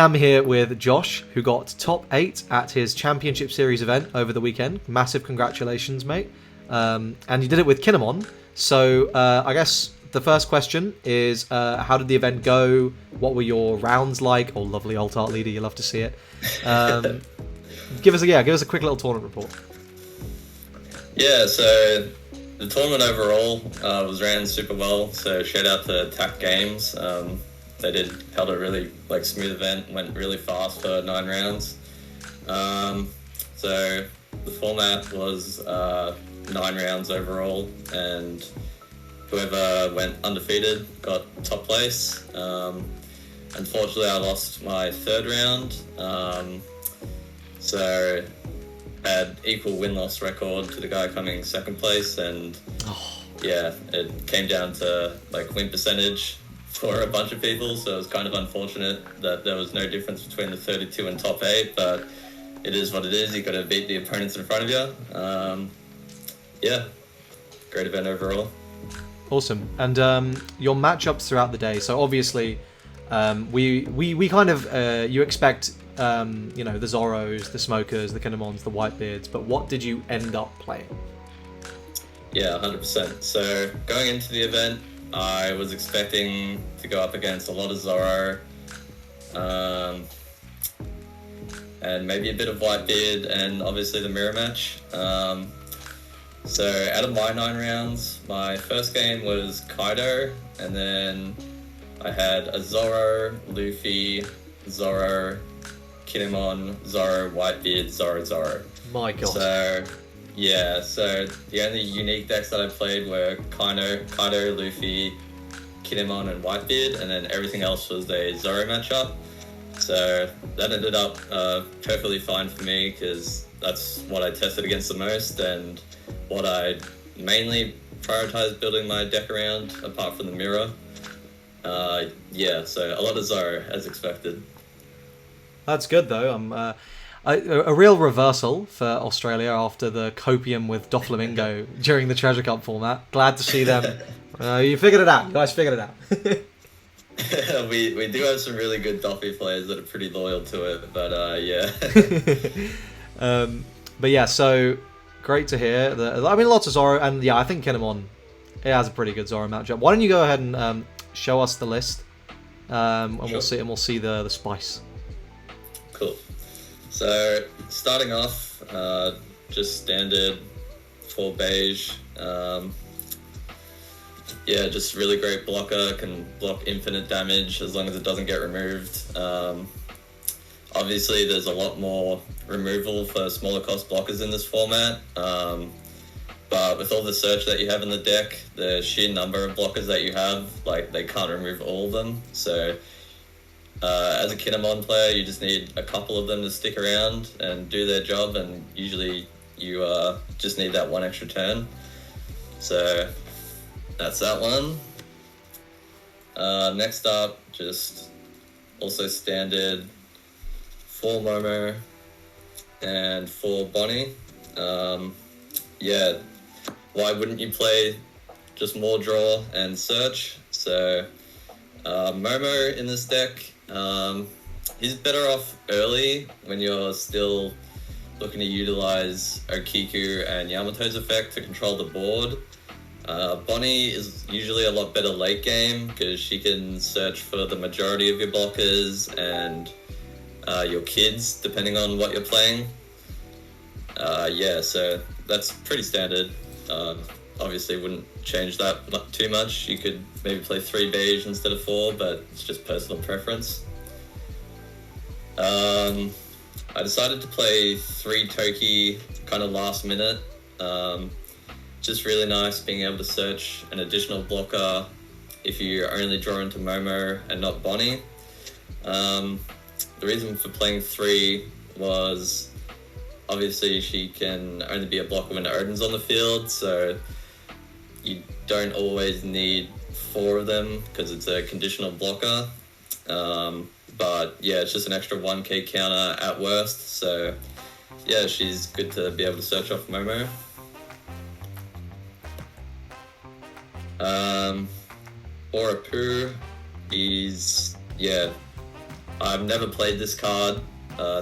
am here with Josh, who got top 8 at his Championship Series event over the weekend. Massive congratulations, mate. And you did it with Kinemon. So I guess the first question is, how did the event go? What were your rounds like? Oh, lovely alt art leader, you love to see it. Give us a quick little tournament report. Yeah, so the tournament overall was ran super well. So shout out to Tac Games. They held a really smooth event, went really fast for 9 rounds. So the format was 9 rounds overall, and whoever went undefeated got top place. Unfortunately, I lost my 3rd round, so had equal win-loss record to the guy coming 2nd place, and yeah, it came down to win percentage for a bunch of people, so it was kind of unfortunate that there was no difference between the 32 and top 8, but it is what it is. You got to beat the opponents in front of you. Yeah, great event overall. Awesome. And your matchups throughout the day. So obviously, we kind of you expect the Zoros, the Smokers, the Kinemons, the Whitebeards, but what did you end up playing? Yeah, 100%. So going into the event, I was expecting to go up against a lot of Zoro, and maybe a bit of Whitebeard, and obviously the mirror match. So out of my 9 rounds, my first game was Kaido, and then I had a Zoro, Luffy, Zoro, Kinemon, Zoro, Whitebeard, Zoro. My God. So yeah, so the only unique decks that I played were Kaido, Luffy, Kinemon, and Whitebeard, and then everything else was a Zoro matchup. So that ended up perfectly fine for me, because that's what I tested against the most, and what I mainly prioritized building my deck around, apart from the mirror. Yeah, so a lot of Zoro, as expected. That's good, though. A real reversal for Australia after the copium with Doflamingo during the Treasure Cup format. Glad to see them. You figured it out. You guys figured it out. we do have some really good Doffy players that are pretty loyal to it, but yeah. But yeah, so great to hear. Lots of Zoro, and yeah, I think Kinemon, it has a pretty good Zoro matchup. Why don't you go ahead and show us the list, and Sure. we'll see the spice. Cool. So starting off, just standard 4 beige. Yeah, just really great blocker, can block infinite damage as long as it doesn't get removed. Obviously, there's a lot more removal for smaller cost blockers in this format, but with all the search that you have in the deck, the sheer number of blockers that you have, they can't remove all of them. So as a Kinemon player, you just need a couple of them to stick around and do their job, and usually you just need that one extra turn. So that's that one. Next up, just also standard 4 Momo and 4 Bonnie. Yeah, why wouldn't you play just more draw and search? So Momo in this deck, he's better off early when you're still looking to utilize Okiku and Yamato's effect to control the board. Bonnie is usually a lot better late game, because she can search for the majority of your blockers and your kids, depending on what you're playing. Yeah, so that's pretty standard. Obviously wouldn't change that too much. You could maybe play 3 beige instead of 4, but it's just personal preference. I decided to play 3 Toki kind of last minute. Just really nice being able to search an additional blocker if you only draw into Momo and not Bonnie. The reason for playing 3 was obviously she can only be a blocker when Odin's on the field, so you don't always need 4 of them because it's a conditional blocker. But yeah, it's just an extra 1k counter at worst, so yeah, she's good to be able to search off Momo. Orapu is, yeah, I've never played this card.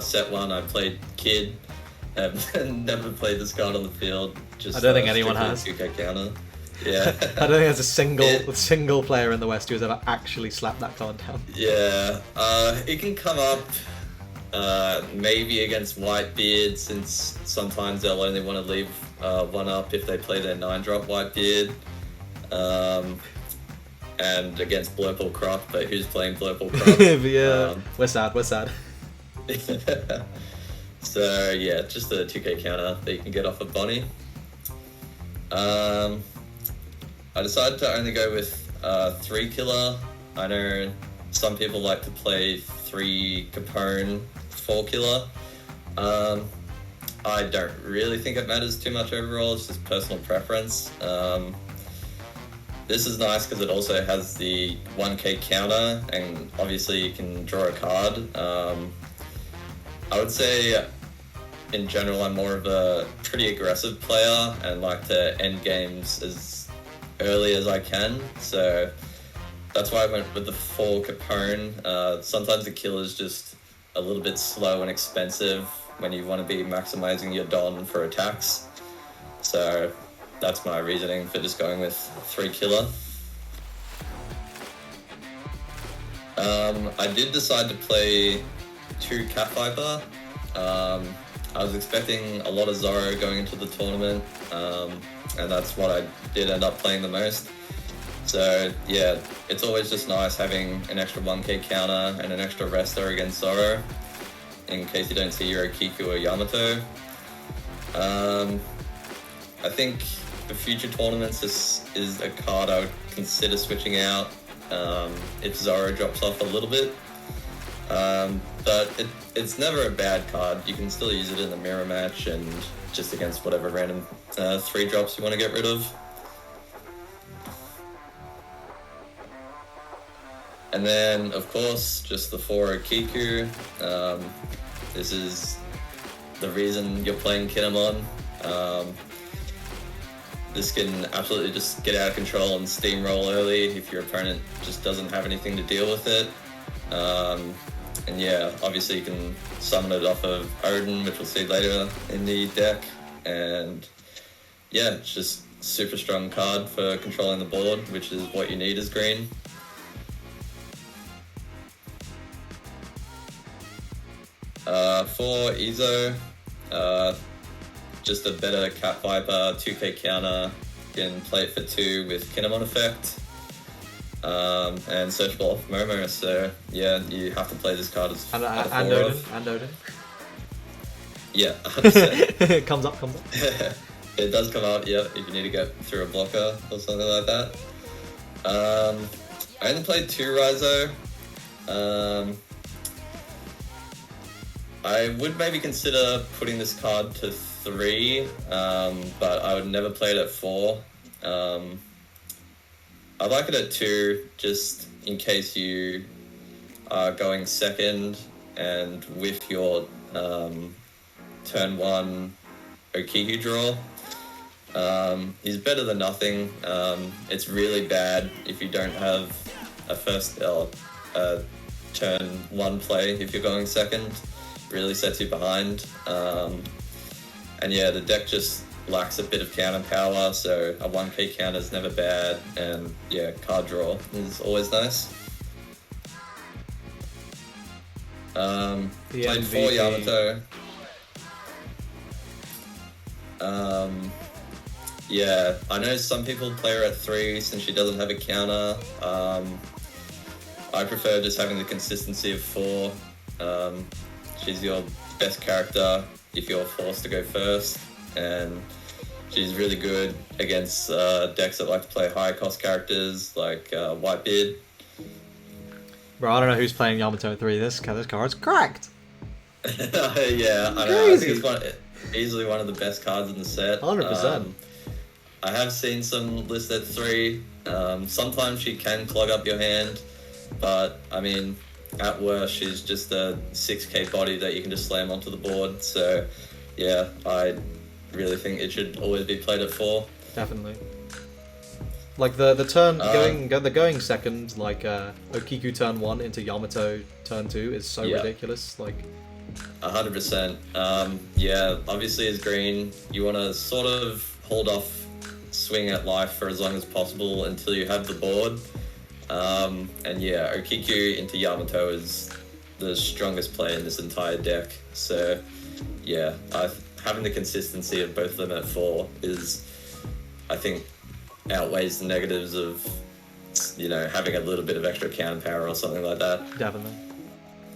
Set 1, I played Kid. I've never played this card on the field. Just, I don't think anyone has. 2K counter. Yeah. I don't think there's a single player in the West who has ever actually slapped that card down. Yeah. It can come up maybe against Whitebeard, since sometimes they'll only want to leave 1 up if they play their 9-drop Whitebeard. And against Blurple Croc, but who's playing Blurple Croc? Yeah, we're sad. So yeah, just a 2K counter that you can get off of Bonnie. I decided to only go with 3 killer. I know some people like to play 3 Capone, 4 killer. I don't really think it matters too much overall. It's just personal preference. This is nice because it also has the 1k counter, and obviously you can draw a card. I would say, in general, I'm more of a pretty aggressive player and like to end games as early as I can. So that's why I went with the 4 Capone. Sometimes the kill is just a little bit slow and expensive when you want to be maximizing your Don for attacks. So that's my reasoning for just going with 3 killer. I did decide to play 2 Cat Viper. I was expecting a lot of Zoro going into the tournament, and that's what I did end up playing the most. So yeah, it's always just nice having an extra 1k counter and an extra rester against Zoro, in case you don't see your Kiku or Yamato. I think for future tournaments, this is a card I would consider switching out if Zoro drops off a little bit. But it's never a bad card. You can still use it in the mirror match and just against whatever random 3 drops you want to get rid of. And then, of course, just the 4 Kiku. This is the reason you're playing Kinemon. This can absolutely just get out of control and steamroll early if your opponent just doesn't have anything to deal with it. And yeah, obviously you can summon it off of Odin, which we'll see later in the deck. And yeah, it's just super strong card for controlling the board, which is what you need as green. For Izo, just a better Cat Viper, 2k counter, can play it for 2 with Kinemon effect, and searchable off Momo, so yeah, you have to play this card as and Odin. Yeah, 100%. It comes up. It does come out, yeah, if you need to go through a blocker or something like that. I only played 2 Raizo. I would maybe consider putting this card to 3, but I would never play it at 4. I like it at 2, just in case you are going second and with your turn 1 Okiku draw. He's better than nothing. It's really bad if you don't have a first turn 1 play if you're going second. Really sets you behind. And yeah, the deck just lacks a bit of counter power, so a 1k counter is never bad, and yeah, card draw is always nice. Played 4 Yamato. Yeah, I know some people play her at 3 since she doesn't have a counter. I prefer just having the consistency of 4. She's your best character if you're forced to go first, and she's really good against decks that like to play high cost characters like Whitebeard. Bro, I don't know who's playing Yamato 3. This card's cracked. Yeah, I know. I think it's easily one of the best cards in the set. 100%. I have seen some lists at 3. Sometimes she can clog up your hand, but I mean, at worst, she's just a 6k body that you can just slam onto the board. So, yeah, I really think it should always be played at 4. Definitely. Like the turn Um, going second, like Okiku turn 1 into Yamato turn 2 is so Yeah. ridiculous. Like 100%. Yeah, obviously as green, you want to sort of hold off swing at life for as long as possible until you have the board. And yeah, Okiku into Yamato is the strongest play in this entire deck. So yeah, having the consistency of both of them at 4 is, I think, outweighs the negatives of, having a little bit of extra counter power or something like that. definitely,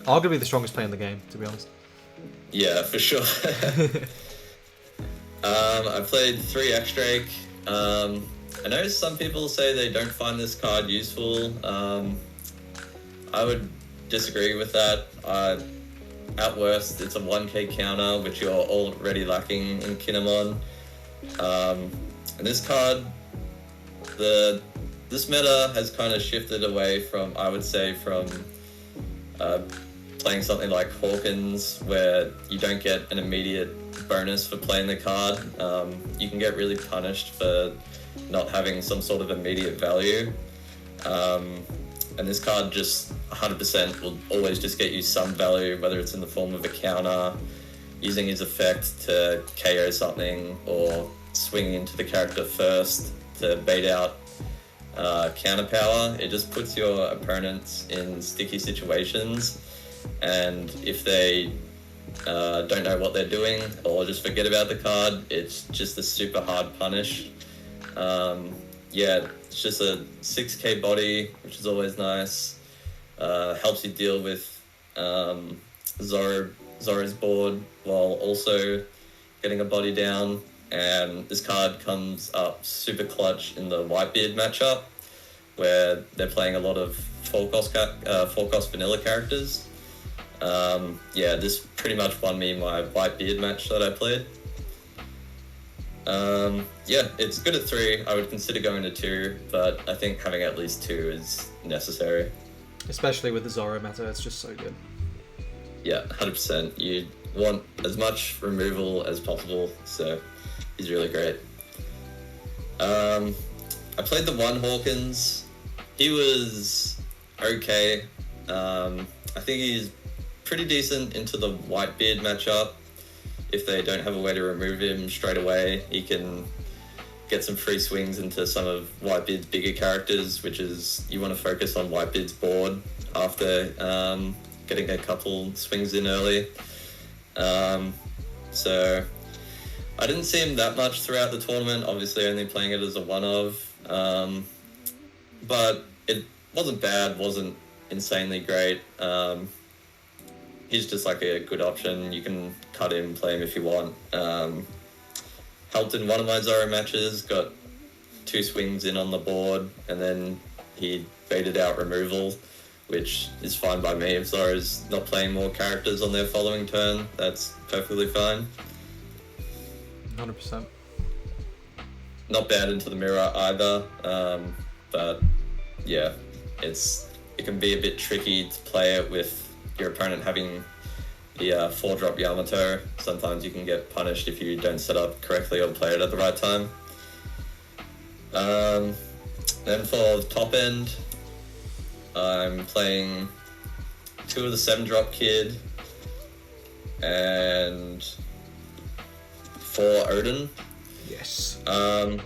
arguably the strongest play in the game, to be honest. Yeah, for sure. I played 3 X-Drake. I know some people say they don't find this card useful. I would disagree with that. At worst, it's a 1k counter, which you're already lacking in Kinemon. And this card, this meta has kind of shifted away from, I would say, from playing something like Hawkins, where you don't get an immediate bonus for playing the card. You can get really punished for not having some sort of immediate value. And this card just 100% will always just get you some value, whether it's in the form of a counter, using his effect to KO something, or swinging into the character first to bait out counter power. It just puts your opponents in sticky situations, and if they don't know what they're doing or just forget about the card, it's just a super hard punish. Yeah, it's just a 6k body, which is always nice. Helps you deal with Zoro's board while also getting a body down. And this card comes up super clutch in the Whitebeard matchup, where they're playing a lot of full cost vanilla characters. Yeah, this pretty much won me my Whitebeard match that I played. Yeah, it's good at 3. I would consider going to 2, but I think having at least 2 is necessary. Especially with the Zoro meta, it's just so good. Yeah, 100%. You want as much removal as possible, so he's really great. I played the 1 Hawkins. He was okay. I think he's pretty decent into the Whitebeard matchup. If they don't have a way to remove him straight away, he can get some free swings into some of Whitebeard's bigger characters, which is, you want to focus on Whitebeard's board after getting a couple swings in early. So I didn't see him that much throughout the tournament, obviously only playing it as a one-of. But it wasn't bad, wasn't insanely great. He's just like a good option. You can cut him, play him if you want. Helped in one of my Zoro matches, got 2 swings in on the board, and then he baited out removal, which is fine by me. If Zoro's not playing more characters on their following turn, that's perfectly fine. 100%. Not bad into the mirror either, but yeah, it can be a bit tricky to play it with your opponent having the 4-drop Yamato. Sometimes you can get punished if you don't set up correctly or play it at the right time. Then for the top end, I'm playing 2 of the 7-drop Kid and 4 Odin. Yes. The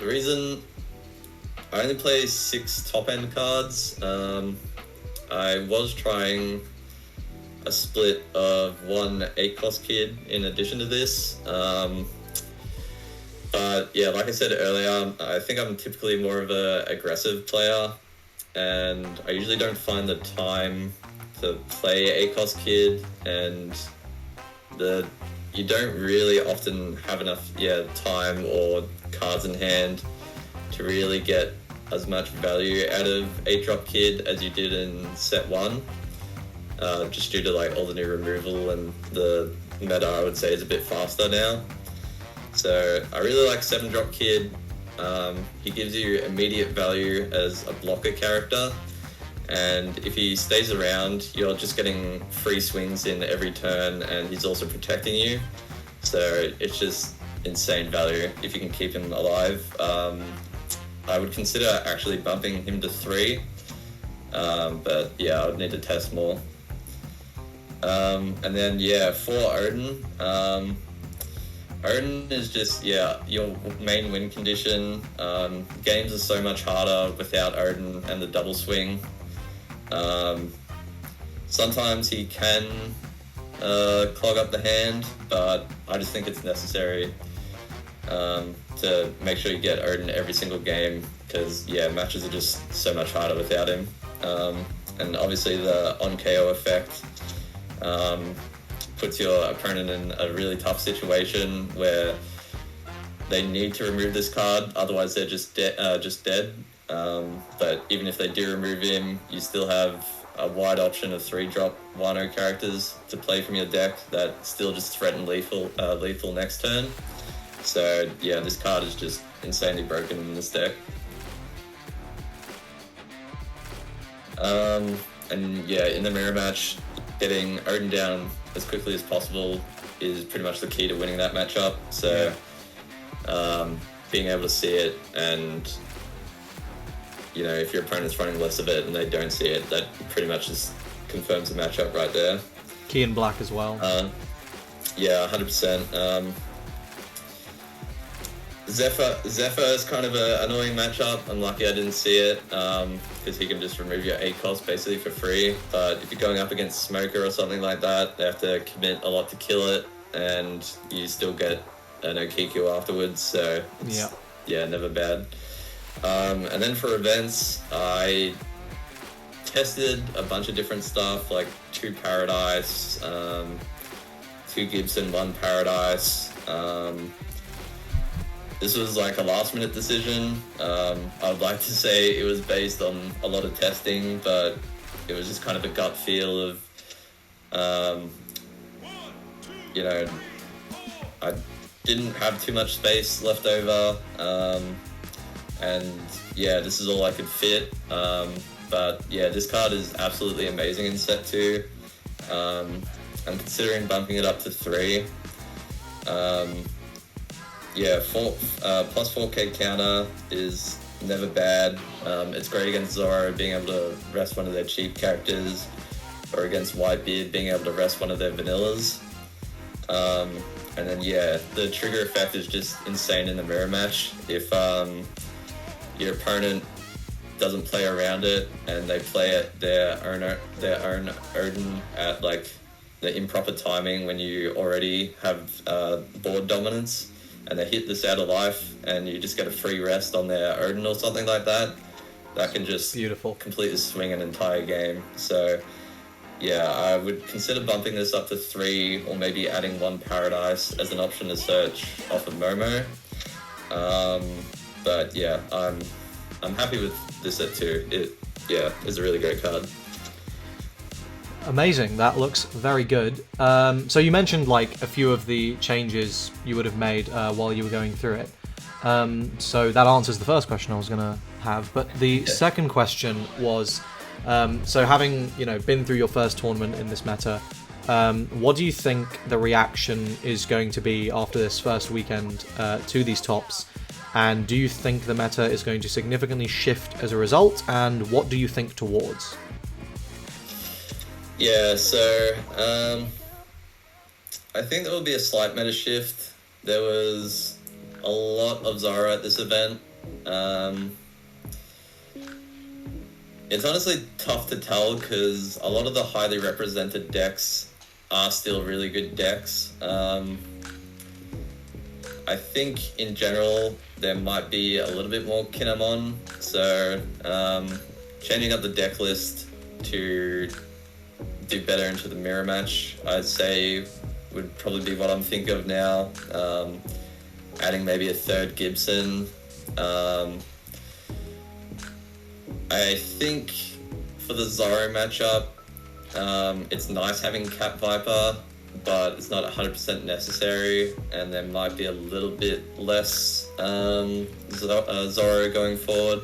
reason I only play 6 top end cards, I was trying a split of 1 8-cost Kid in addition to this. But yeah, like I said earlier, I think I'm typically more of an aggressive player, and I usually don't find the time to play 8-cost Kid, and you don't really often have enough time or cards in hand to really get as much value out of 8-drop Kid as you did in set 1, just due to like all the new removal, and the meta I would say is a bit faster now. So I really like 7-drop Kid. He gives you immediate value as a blocker character, and if he stays around, you're just getting free swings in every turn, and he's also protecting you. So it's just insane value if you can keep him alive. I would consider actually bumping him to 3. But yeah, I would need to test more. And then yeah, for Odin, Odin is just, yeah, your main win condition. Games are so much harder without Odin and the double swing. Sometimes he can clog up the hand, but I just think it's necessary to make sure you get Odin every single game, because yeah, matches are just so much harder without him. And obviously the on KO effect puts your opponent in a really tough situation where they need to remove this card, otherwise they're just dead. But even if they do remove him, you still have a wide option of 3-drop Wano characters to play from your deck that still just threaten lethal next turn. So yeah, this card is just insanely broken in this deck. And yeah, in the mirror match, getting Odin down as quickly as possible is pretty much the key to winning that matchup. So being able to see it, and you know, if your opponent's running less of it and they don't see it, that pretty much just confirms the matchup right there. Key in black as well. Yeah, 100%. Zephyr is kind of an annoying matchup. I'm lucky I didn't see it, because he can just remove your 8 cost basically for free. But if you're going up against Smoker or something like that, they have to commit a lot to kill it, and you still get an Okiku afterwards, so it's, yeah, never bad. And then for events, I tested a bunch of different stuff, like 2 Paradise, 2 Gibson, 1 Paradise. This was like a last minute decision. I would like to say it was based on a lot of testing, but it was just kind of a gut feel of, you know, I didn't have too much space left over, and yeah, this is all I could fit. But yeah, this card is absolutely amazing in set 2. I'm considering bumping it up to 3. Yeah, plus 4k counter is never bad. It's great against Zoro, being able to rest one of their cheap characters, or against Whitebeard, being able to rest one of their vanillas. And then yeah, the trigger effect is just insane in the mirror match. If your opponent doesn't play around it and they play at their own Odin at like the improper timing when you already have board dominance, and they hit this out of life and you just get a free rest on their Odin or something like that, that can just completely swing an entire game. So yeah, I would consider bumping this up to 3, or maybe adding 1 Paradise as an option to search off of Momo. But yeah, I'm happy with this set 2. It is a really great card. Amazing, that looks very good. So you mentioned like a few of the changes you would have made while you were going through it. So that answers the first question I was going to have. But the second question was, so having been through your first tournament in this meta, what do you think the reaction is going to be after this first weekend to these tops? And do you think the meta is going to significantly shift as a result? And what do you think towards? Yeah, so I think there will be a slight meta shift. There was a lot of Zoro at this event. It's honestly tough to tell because a lot of the highly represented decks are still really good decks. I think in general there might be a little bit more Kinemon, so changing up the deck list to do better into the mirror match, I'd say would probably be what I'm thinking of now. Adding maybe a 3rd Gibson. I think for the Zoro matchup, it's nice having Cat Viper, but it's not 100% necessary, and there might be a little bit less Zoro going forward.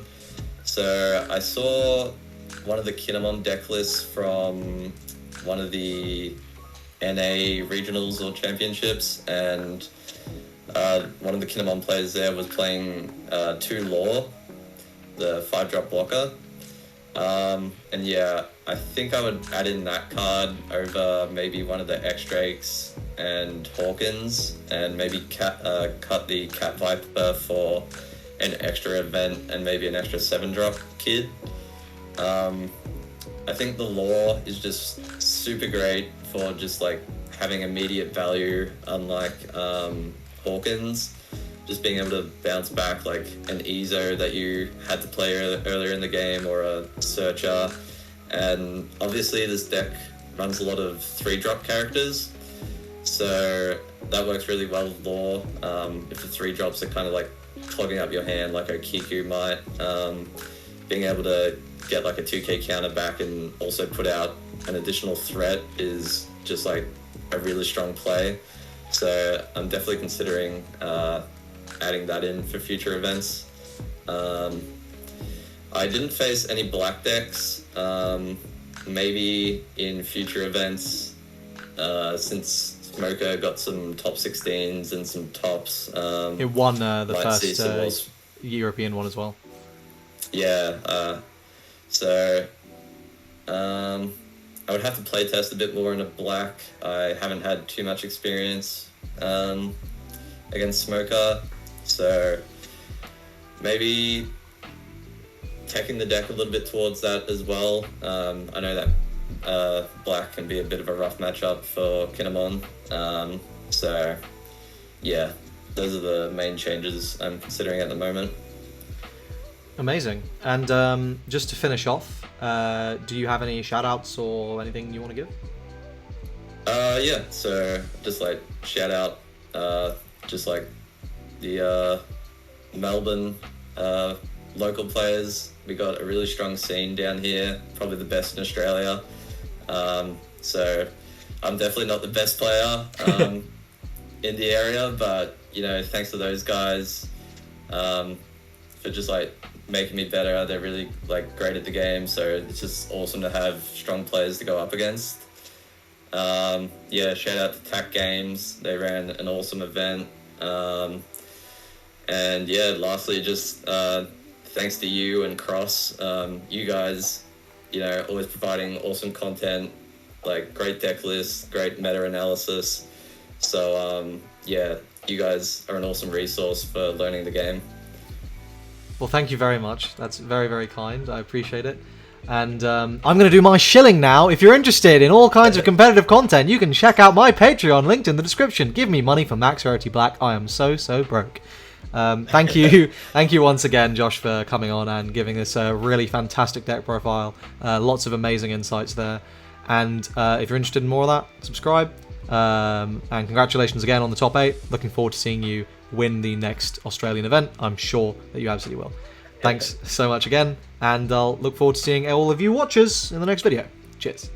So I saw one of the Kinemon deck lists from one of the NA regionals or championships, and one of the Kinemon players there was playing 2 Lore, the 5-drop blocker. And yeah, I think I would add in that card over maybe one of the X-Drakes and Hawkins, and maybe cut the Cat Viper for an extra event and maybe an extra 7-drop kid. I think the lore is just super great for just like having immediate value, unlike Hawkins. Just being able to bounce back like an Ezo that you had to play earlier in the game, or a Searcher. And obviously this deck runs a lot of 3-drop characters, so that works really well with lore. If the 3-drops are kind of like clogging up your hand like a Kiku might, being able to get like a 2k counter back and also put out an additional threat is just like a really strong play. So I'm definitely considering adding that in for future events. I didn't face any black decks. Maybe in future events, since Smoker got some top 16s and some tops. It won the first European one as well. Yeah, so I would have to play test a bit more in a black. I haven't had too much experience against Smoker, so maybe teching the deck a little bit towards that as well. I know that black can be a bit of a rough matchup for Kinemon, so yeah, those are the main changes I'm considering at the moment. Amazing. And just to finish off, do you have any shout outs or anything you want to give? Yeah, so just like shout out just like the Melbourne local players. We got a really strong scene down here, probably the best in Australia. So I'm definitely not the best player in the area, but you know, thanks to those guys for just like making me better. They're really like great at the game, so it's just awesome to have strong players to go up against. Yeah, shout out to TAC Games. They ran an awesome event. And yeah, lastly, just thanks to you and Cross. You guys, you know, always providing awesome content, like great deck lists, great meta analysis. So yeah, you guys are an awesome resource for learning the game. Well, thank you very much. That's very, very kind. I appreciate it. And I'm going to do my shilling now. If you're interested in all kinds of competitive content, you can check out my Patreon, linked in the description. Give me money for Max Rarity Black. I am so broke. Thank you. Thank you once again, Josh, for coming on and giving us a really fantastic deck profile. Lots of amazing insights there. And if you're interested in more of that, subscribe. And congratulations again on the top 8. Looking forward to seeing you win the next Australian event. I'm sure that you absolutely will. Thanks so much again, and I'll look forward to seeing all of you watchers in the next video. Cheers.